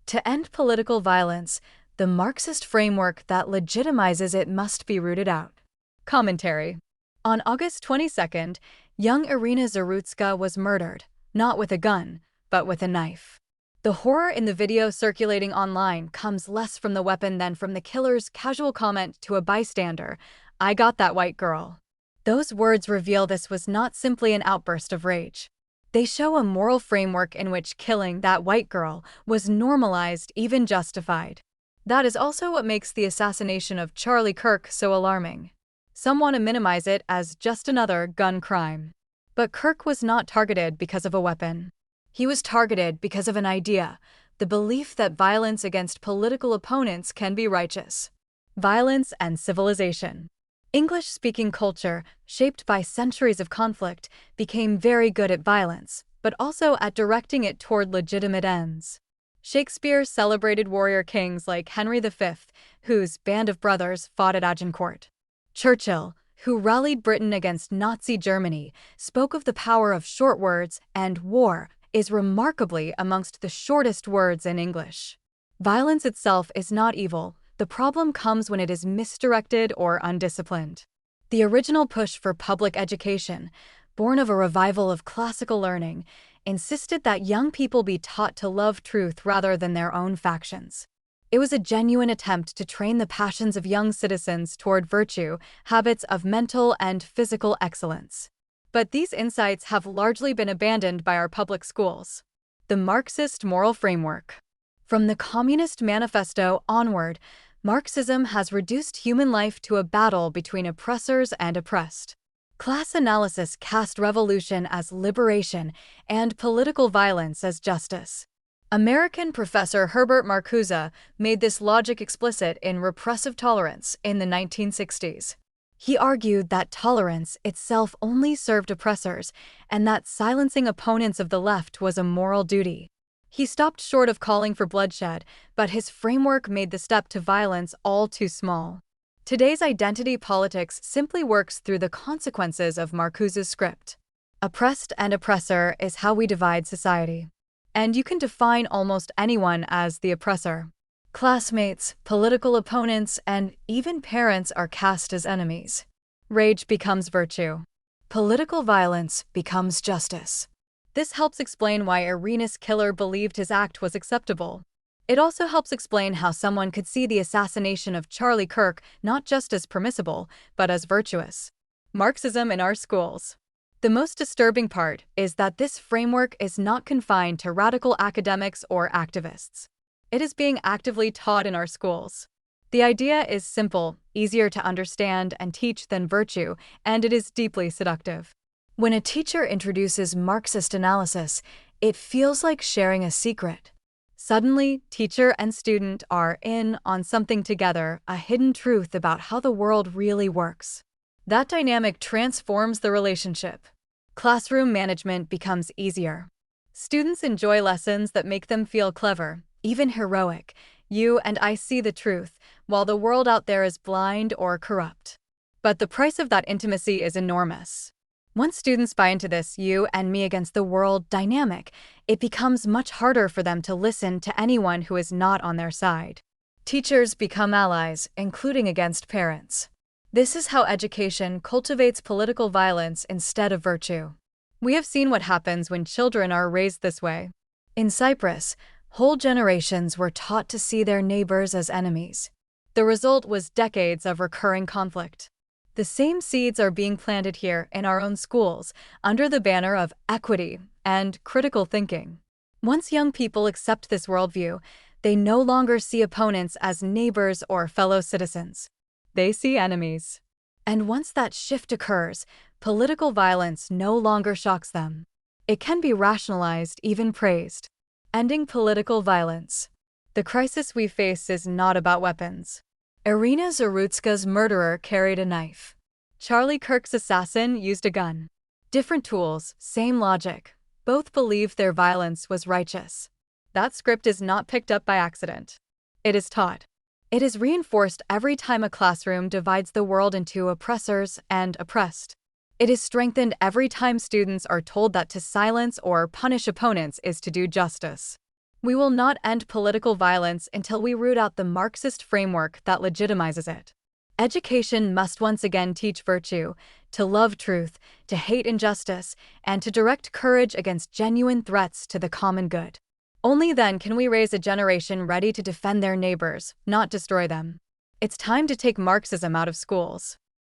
To end political violence, the Marxist framework that legitimizes it must be rooted out. Commentary. On August 22nd, young Irina Zarutska was murdered, not with a gun, but with a knife. The horror in the video circulating online comes less from the weapon than from the killer's casual comment to a bystander, "I got that white girl." Those words reveal this was not simply an outburst of rage. They show a moral framework in which killing that white girl was normalized, even justified. That is also what makes the assassination of Charlie Kirk so alarming. Some want to minimize it as just another gun crime. But Kirk was not targeted because of a weapon. He was targeted because of an idea, the belief that violence against political opponents can be righteous. Violence and civilization. English-speaking culture, shaped by centuries of conflict, became very good at violence, but also at directing it toward legitimate ends. Shakespeare celebrated warrior kings like Henry V, whose band of brothers fought at Agincourt. Churchill, who rallied Britain against Nazi Germany, spoke of the power of short words, and war is remarkably amongst the shortest words in English. Violence itself is not evil. The problem comes when it is misdirected or undisciplined. The original push for public education, born of a revival of classical learning, insisted that young people be taught to love truth rather than their own factions. It was a genuine attempt to train the passions of young citizens toward virtue, habits of mental and physical excellence. But these insights have largely been abandoned by our public schools. The Marxist moral framework. From the Communist Manifesto onward, Marxism has reduced human life to a battle between oppressors and oppressed. Class analysis cast revolution as liberation and political violence as justice. American professor Herbert Marcuse made this logic explicit in Repressive Tolerance in the 1960s. He argued that tolerance itself only served oppressors and that silencing opponents of the left was a moral duty. He stopped short of calling for bloodshed, but his framework made the step to violence all too small. Today's identity politics simply works through the consequences of Marcuse's script. Oppressed and oppressor is how we divide society. And you can define almost anyone as the oppressor. Classmates, political opponents, and even parents are cast as enemies. Rage becomes virtue. Political violence becomes justice. This helps explain why Irina's killer believed his act was acceptable. It also helps explain how someone could see the assassination of Charlie Kirk not just as permissible, but as virtuous. Marxism in our schools. The most disturbing part is that this framework is not confined to radical academics or activists. It is being actively taught in our schools. The idea is simple, easier to understand and teach than virtue, and it is deeply seductive. When a teacher introduces Marxist analysis, it feels like sharing a secret. Suddenly, teacher and student are in on something together, a hidden truth about how the world really works. That dynamic transforms the relationship. Classroom management becomes easier. Students enjoy lessons that make them feel clever, even heroic. You and I see the truth, while the world out there is blind or corrupt. But the price of that intimacy is enormous. Once students buy into this you and me against the world dynamic, it becomes much harder for them to listen to anyone who is not on their side. Teachers become allies, including against parents. This is how education cultivates political violence instead of virtue. We have seen what happens when children are raised this way. In Cyprus, whole generations were taught to see their neighbors as enemies. The result was decades of recurring conflict. The same seeds are being planted here in our own schools under the banner of equity and critical thinking. Once young people accept this worldview, they no longer see opponents as neighbors or fellow citizens. They see enemies. And once that shift occurs, political violence no longer shocks them. It can be rationalized, even praised. Ending political violence. The crisis we face is not about weapons. Irina Zarutska's murderer carried a knife. Charlie Kirk's assassin used a gun. Different tools, same logic. Both believed their violence was righteous. That script is not picked up by accident. It is taught. It is reinforced every time a classroom divides the world into oppressors and oppressed. It is strengthened every time students are told that to silence or punish opponents is to do justice. We will not end political violence until we root out the Marxist framework that legitimizes it. Education must once again teach virtue, to love truth, to hate injustice, and to direct courage against genuine threats to the common good. Only then can we raise a generation ready to defend their neighbors, not destroy them. It's time to take Marxism out of schools.